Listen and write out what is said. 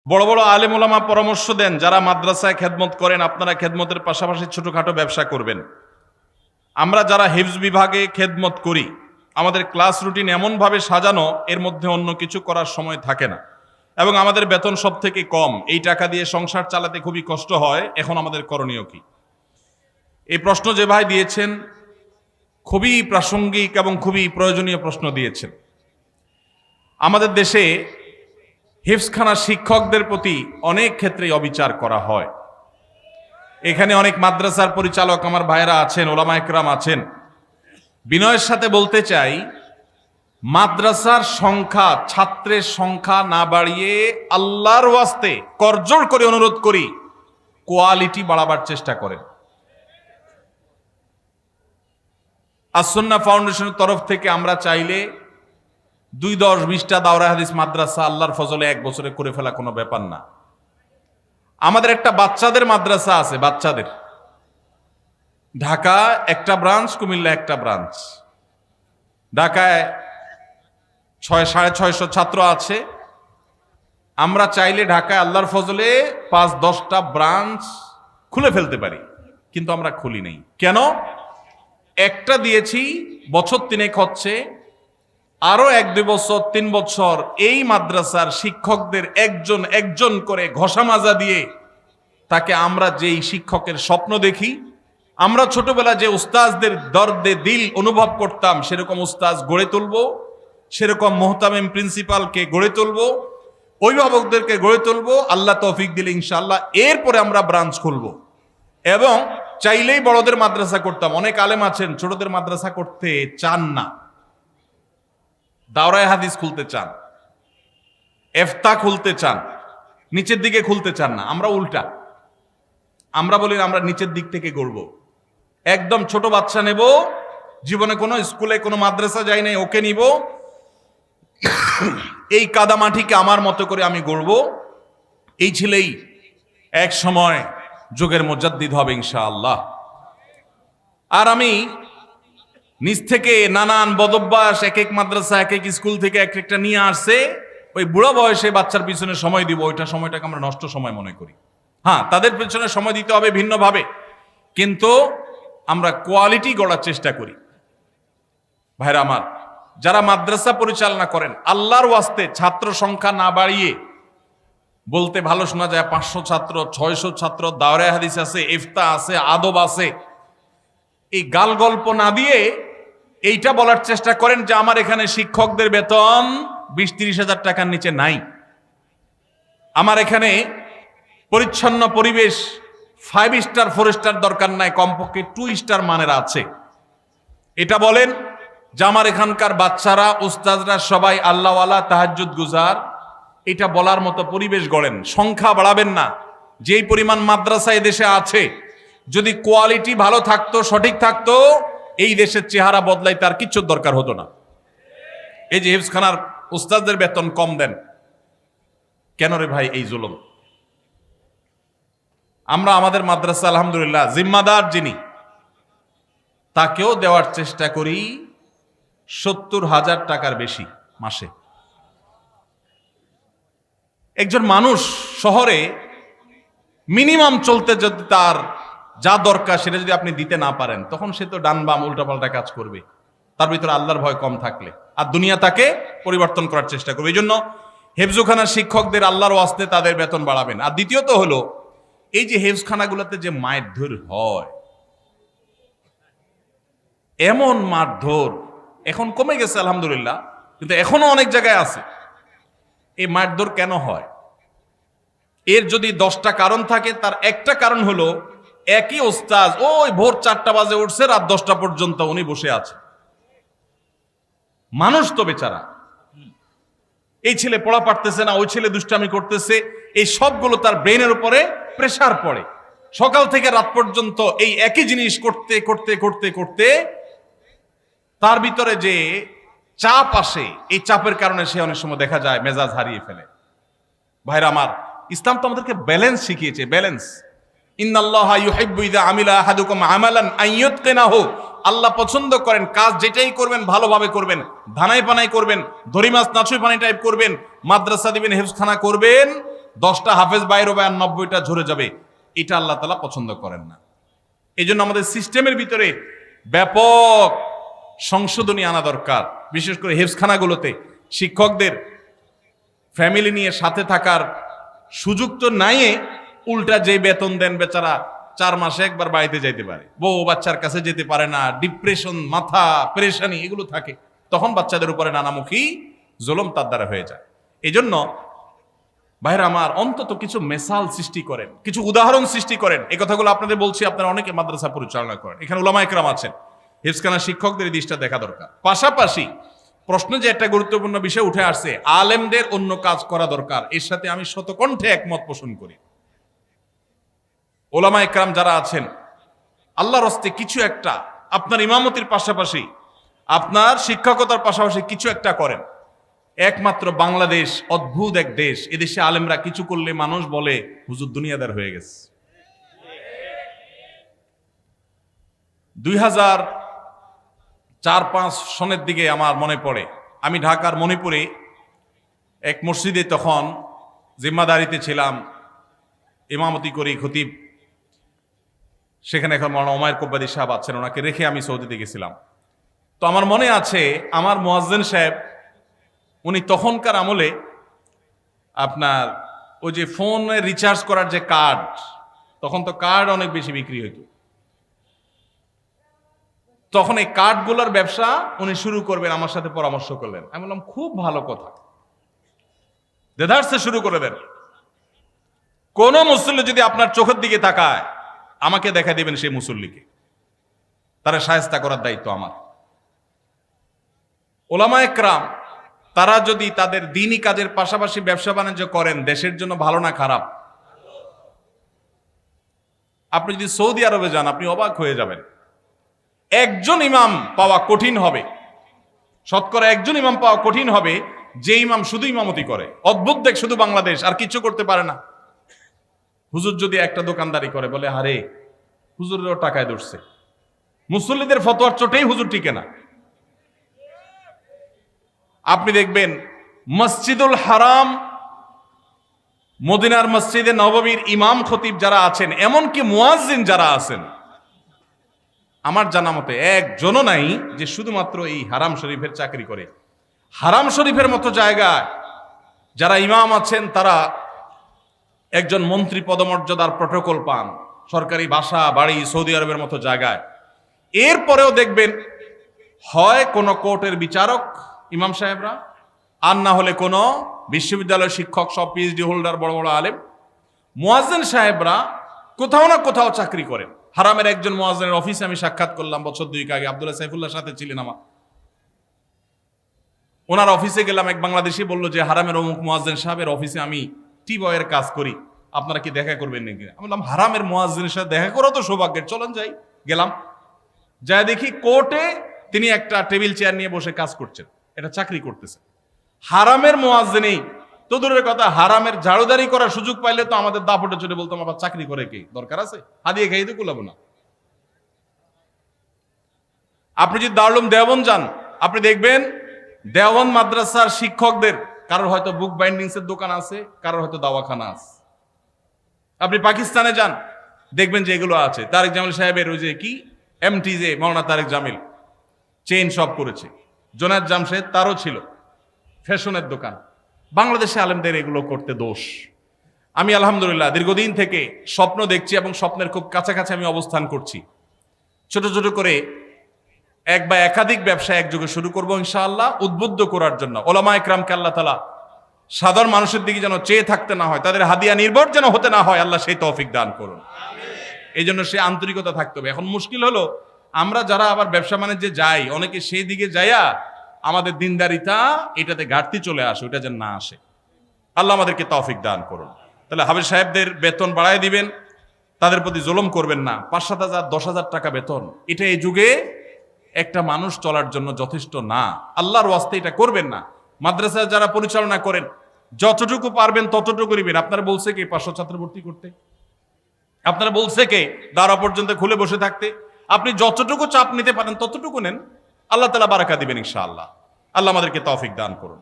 বড় বড় আলেম ওলামা পরামর্শ দেন, যারা মাদ্রাসায় খেদমত করেন আপনারা খেদমতের পাশাপাশি ছোটখাটো ব্যবসা করবেন। আমরা যারা হিফজ বিভাগে খেদমত করি, আমাদের ক্লাস রুটিন এমনভাবে সাজানো, এর মধ্যে অন্য কিছু করার সময় থাকে না, এবং আমাদের বেতন সব থেকে কম। এই টাকা দিয়ে সংসার চালাতে খুবই কষ্ট হয়। এখন আমাদের করণীয় কি? এই প্রশ্ন যে ভাই দিয়েছেন খুবই প্রাসঙ্গিক এবং খুবই প্রয়োজনীয় প্রশ্ন দিয়েছেন। আমাদের দেশে হিফজখানা শিক্ষকদের প্রতি অনেক ক্ষেত্রেই অবিচার করা হয়। এখানে অনেক মাদ্রাসার পরিচালক আমার ভাইরা আছেন, ওলামা একরাম আছেন। বিনয়ের সাথে বলতে চাই, মাদ্রাসার সংখ্যা, ছাত্রের সংখ্যা না বাড়িয়ে আল্লাহর ওয়াস্তে করজোড় করে অনুরোধ করি, কোয়ালিটি বাড়াবার চেষ্টা করেন। আসুন্নাহ ফাউন্ডেশনের তরফ থেকে আমরা চাইলে 2-10-20টা দাওরা হাদিস মাদ্রাসা আল্লাহর ফজলে এক বছরে করে ফেলা কোনো ব্যাপার না। আমাদের একটা বাচ্চাদের মাদ্রাসা আছে, বাচ্চাদের, ঢাকা একটা ব্রাঞ্চ, কুমিল্লা একটা ব্রাঞ্চ। ঢাকায় 600-650 ছাত্র আছে। আমরা চাইলে ঢাকায় আল্লাহর ফজলে 5-10টা ব্রাঞ্চ খুলে ফেলতে পারি, কিন্তু আমরা খুলি নেই। কেন? একটা দিয়েছি, বছর 3 হচ্ছে, আরো 1-2 বছর 3 বছর এই মাদ্রাসার শিক্ষকদের একজন একজন করে ঘষা মাজা দিয়ে তাকে আমরা যেই শিক্ষকের স্বপ্ন দেখি, আমরা ছোটবেলা যে উস্তাজদের দর্দে দিল অনুভব করতাম, সেরকম উস্তাজ গড়ে তুলব, সেরকম মোহতামিম প্রিন্সিপালকে গড়ে তুলব, অভিভাবকদেরকে গড়ে তুলব, আল্লাহ তৌফিক দিলে ইনশাআল্লাহ। এরপরে আমরা ব্রাঞ্চ খুলব, এবং চাইলেই বড়দের মাদ্রাসা করতাম। অনেক আলেম আছেন ছোটদের মাদ্রাসা করতে চান না, দাওরায়ে হাদিস খুলতে চান, ইফতা খুলতে চান, নিচের দিকে খুলতে চান না। আমরা উল্টা, আমরা বলি আমরা নিচের দিক থেকে গড়ব। একদম ছোট বাচ্চা নেব, জীবনে কোনো স্কুলে কোনো মাদ্রাসা যাই নাই, ওকে নিব, এই কাদামাটিকে আমার মতো করে আমি গড়ব। এই ছেলেই এক সময় যুগের মুজাদ্দিদ হবে ইনশাআল্লাহ। আর আমি নিজ থেকে নানান বদভ্যাস এক এক মাদ্রাসা এক এক স্কুল থেকে এক একটা নিয়ে আসছে, ওই বুড়া বয়সে বাচ্চার পিছনে সময় দিব, ওইটা সময়টাকে আমরা নষ্ট সময় মনে করি। হ্যাঁ, তাদের পিছনে সময় দিতে হবে ভিন্নভাবে, কিন্তু আমরা কোয়ালিটি গড়ার চেষ্টা করি। ভাইরা আমার, যারা মাদ্রাসা পরিচালনা করেন, আল্লাহর ওয়াস্তে ছাত্র সংখ্যা না বাড়িয়ে, বলতে ভালো শোনা যায় 500 ছাত্র, 600 ছাত্র, দাওরায়ে হাদিস আছে, ইফতা আছে, আদব আছে, এই গাল গল্প না দিয়ে এইটা বলার চেষ্টা করেন যে আমার এখানে শিক্ষকদের বেতন 20-30 হাজার টাকার নিচে নাই, আমার এখানে পরিচ্ছন্ন পরিবেশ 5 স্টার 4 স্টার দরকার নাই, কমপক্ষে 2 স্টার মানের আছে। এটা বলেন যে আমার এখানকার বাচ্চারা, উস্তাদরা সবাই আল্লাহওয়ালা, তাহাজ্জুদ গুজার। এটা বলার মতো পরিবেশ গড়েন। সংখ্যা বাড়াবেন না। যেই পরিমাণ মাদ্রাসা এদেশে আছে, যদি কোয়ালিটি ভালো থাকতো, সঠিক থাকতো, এই দেশের চেহারা বদলাই তার কিচ্ছু দরকার হতো না। এই যে হিফজখানার উস্তাদদের বেতন কম দেন কেন রে ভাই? এই জুলুম। আমরা আমাদের মাদ্রাসা আলহামদুলিল্লাহ জিম্মাদার যিনি, তাকেও দেওয়ার চেষ্টা করি 70,000 টাকার বেশি মাসে। একজন মানুষ শহরে মিনিমাম চলতে যদি তার যা দরকার সেটা যদি আপনি দিতে না পারেন, তখন সে তো ডান বাম উল্টাপাল্টা কাজ করবে। তার ভিতরে আল্লাহর ভয় কম থাকলে আর দুনিয়া তাকে পরিবর্তন করার চেষ্টা করবে। এই জন্য হেফজখানার শিক্ষকদের আল্লাহর ওয়াস্তে তাদের বেতন বাড়াবেন। আর দ্বিতীয়ত হলো, এই যে হেফজখানাগুলোতে যে মারধর হয়, এমন মারধর এখন কমে গেছে আলহামদুলিল্লাহ, কিন্তু এখনো অনেক জায়গায় আছে। এই মারধর কেন হয়? এর যদি 10টা কারণ থাকে, তার একটা কারণ হলো একই ওস্তাদ ওই ভোর 4টা বাজে উঠছে, রাত 10টা পর্যন্ত উনি বসে আছে। মানুষ তো বেচারা, এই ছেলে পড়া পারতেছে না, ওই ছেলে দুষ্টামি করতেছে, এই সবগুলো তার ব্রেনের উপরে প্রেসার পড়ে। সকাল থেকে রাত পর্যন্ত এই একই জিনিস করতে করতে করতে করতে তার ভিতরে যে চাপ আসে, এই চাপের কারণে সে অনেক সময় দেখা যায় মেজাজ হারিয়ে ফেলে। ভাইরা আমার, ইসলাম তো আমাদেরকে ব্যালেন্স শিখিয়েছে। ব্যালেন্স, ইন্নাল্লাহা ইউহিব্বু ইযা আমিলা আহাদুকুম আমালান আন ইউতকিনাহু, আল্লাহ পছন্দ করেন কাজ যেটাই করবেন ভালোভাবে করবেন, ধানাই পানাই করবেন, ধরি মাছ নাছুই পানি টাইপ করবেন, মাদ্রাসা দিবেন, হেফজখানা করবেন, 10টা হাফেজ বাইর হবে আর 90টা ঝরে যাবে, এটা আল্লাহ তাআলা পছন্দ করেন না। এই জন্য আমাদের সিস্টেমের ভিতরে ব্যাপক সংশোধনী আনা দরকার। বিশেষ করে হেফজখানাগুলোতে শিক্ষকদের ফ্যামিলি নিয়ে সাথে থাকার সুযোগ তো নাই, উল্টা যে বেতন দেন বেচারা 4 মাসে একবার বাড়িতে যাইতে পারে, বউ বাচ্চার কাছে যেতে পারে না, ডিপ্রেশন, মাথা পেরেশানি এগুলো থাকে, তখন বাচ্চাদের উপরে নানামুখী জুলুম তার দ্বারা হয়ে যায়। এই জন্য ভাইরা আমার, অন্তত কিছু মেসাল সৃষ্টি করেন, কিছু উদাহরণ সৃষ্টি করেন। এই কথাগুলো আপনাদের বলছি, আপনারা অনেকে মাদ্রাসা পরিচালনা করেন, এখানে উলামা একরাম আছেন, হিফজখানা শিক্ষকদের এই দিকটা দেখা দরকার। পাশাপাশি প্রশ্নে যে একটা গুরুত্বপূর্ণ বিষয় উঠে আসছে, আলেমদের অন্য কাজ করা দরকার, এর সাথে আমি শতকণ্ঠে একমত পোষণ করি। উলামা একরাম যারা আছেন, আল্লাহর হস্তে কিছু একটা আপনার ইমামতির পাশাপাশি, আপনার শিক্ষকতার পাশাপাশি কিছু একটা করেন। একমাত্র বাংলাদেশ অদ্ভুত এক দেশ, এদেশে আলেমরা কিছু করলে মানুষ বলে হুজুর দুনিয়াদার হয়ে গেছে। 2004-05 সনের দিকে আমার মনে পড়ে, আমি ঢাকার মণিপুরে এক মসজিদে তখন জিম্মাদারিতে ছিলাম, ইমামতি করি, খতিব সেখানে এখন মাওলানা ওমায়ের কোব্বাদি সাহেব আছেন, ওনাকে রেখে আমি সৌদিতে গেছিলাম। তো আমার মনে আছে, আমার মুয়াজ্জিন সাহেব উনি তখনকার আমলে আপনার ওই যে ফোনে রিচার্জ করার যে কার্ড, তখন তো কার্ড অনেক বেশি বিক্রি হইত, তখন এই কার্ডগুলোর ব্যবসা উনি শুরু করবেন, আমার সাথে পরামর্শ করলেন। আমি বললাম খুব ভালো কথা, দেদারসে শুরু করে দেন। কোন মুসল্লি যদি আপনার চোখের দিকে তাকায়, আমাকে দেখা দিবেন সেই মুসল্লিকে, তারা শায়েস্তা করার দায়িত্ব আমার। উলামা একরাম তারা যদি তাদের দ্বীনি কাজের পাশাপাশি ব্যবসা বাণিজ্য করেন, দেশের জন্য ভালো না খারাপ? আপনি যদি সৌদি আরবে যান, আপনি অবাক হয়ে যাবেন। একজন ইমাম পাওয়া কঠিন হবে, শতকরা একজন ইমাম পাওয়া কঠিন হবে যে ইমাম শুধু ইমামতি করে। অদ্ভুত দেখ, শুধু বাংলাদেশ, আর কিছু করতে পারে না। হুজুর যদি একটা দোকানদারি করে, বলে হারে হুজুরেরও টাকায় ধরছে, মুসল্লিদের ফতোয়ার চোটেই হুজুর টিকে না। আপনি দেখবেন মসজিদুল হারাম, মদিনার মসজিদে নববীর ইমাম খতিব যারা আছেন, এমনকি মুয়াজ্জিন যারা আছেন, আমার জানা মতে একজনও নাই যে শুধুমাত্র এই হারাম শরীফের চাকরি করে। হারাম শরীফের মতো জায়গায় যারা ইমাম আছেন, তারা একজন মন্ত্রী পদমর্যাদার প্রটোকল পান, সরকারি বাসা বাড়ি, সৌদি আরবের মতো জায়গায়। এরপরেও দেখবেন হয় কোনো কোর্টের বিচারক ইমাম সাহেবরা, আর না হলে কোনো বিশ্ববিদ্যালয়ের শিক্ষক, সব পিএইচডি হোল্ডার, বড় বড় আলেম। মুয়াজ্জিন সাহেবরা কোথাও না কোথাও চাকরি করেন। হারামের একজন মুয়াজ্জিনের অফিসে আমি সাক্ষাৎ করলাম বছর 2 আগে, আব্দুল্লাহ সাইফুল্লাহ সাথে ছিলেন আমার। ওনার অফিসে গেলাম, এক বাংলাদেশি বলল যে হারামের অমুক মুয়াজ্জিন সাহেবের অফিসে আমি টি বয়ের কাজ করি, আপনারা কি দেখা করবেন নাকি? আমি বললাম হারামের মুয়াজ্জিনের সাথে দেখা করো তো সৌভাগ্যের, চলেন যাই। গেলাম, যা দেখি কোর্টে তিনি একটা টেবিল চেয়ার নিয়ে বসে কাজ করছেন, এটা চাকরি করতেছে। হারামের মুয়াজ্জিনই তো দূরের কথা, হারামের ঝাড়ুদারি করার সুযোগ পাইলে তো আমাদের দাপটে চলে বলতাম আবার চাকরি করে কি দরকার আছে, হাদিয়ে খাই তো কুলাবো না। আপনি যদি দারুল দেওবন্দ যান, আপনি দেখবেন দেওবন্দ মাদ্রাসার শিক্ষকদের কারোর হয়তো বুক বাইন্ডিংস এর দোকান আছে, কারোর হয়তো দাওয়াখানা আছে। আপনি পাকিস্তানে যান, দেখবেন যে এগুলো আছে। তারেক জামিল সাহেবের ওই যে কি এমটিজে, মাওলানা তারেক জামিল চেইন শপ করেছে। জোনায়েদ জামশেদ, তারও ছিল ফ্যাশনের দোকান। বাংলাদেশে আলেমদের এগুলো করতে দোষ। আমি আলহামদুলিল্লাহ দীর্ঘদিন থেকে স্বপ্ন দেখছি এবং স্বপ্নের খুব কাছাকাছি আমি অবস্থান করছি। ছোট ছোট করে এক বা একাধিক ব্যবসা একযোগে শুরু করব ইনশাআল্লাহ, উদ্বুদ্ধ করার জন্য। ওলামা একরামকে আল্লাহ তাআলা সাধারণ মানুষের দিকে যেন চেয়ে থাকতে না হয়, তাদের হাদিয়া নির্ভর যেন হতে না হয়, আল্লাহ সেই তৌফিক দান করুন। এই জন্য সে আন্তরিকতা থাকতে হবে। এখন মুশকিল হলো, আমরা যারা আবার ব্যবসা বাণিজ্যে যাই, অনেকে সেই দিকে যাইয়া আমাদের দিনদারিতা এটাতে ঘাটতি চলে আসে, ওটা যেন না আসে। আল্লাহ আমাদেরকে তৌফিক দান করুন। তাহলে হাফেজ সাহেবদের বেতন বাড়ায় দিবেন, তাদের প্রতি জুলুম করবেন না। 5-7 হাজার 10 হাজার টাকা বেতন, এটা এই যুগে একটা মানুষ চলার জন্য যথেষ্ট না। আল্লাহর ওয়াস্তে এটা করবেন না। মাদ্রাসা যারা পরিচালনা করেন, যতটুকু পারবেন ততটুকু করিবেন। আপনারা বলছে কে 500 ছাত্র ভর্তি করতে? আপনারা বলছে কে দাঁড়া পর্যন্ত খুলে বসে থাকতে? আপনি যতটুকু চাপ নিতে পারেন ততটুকু নেন, আল্লাহ তাআলা বারাকা দিবেন ইনশাআল্লাহ। আল্লাহ আমাদেরকে তৌফিক দান করুন।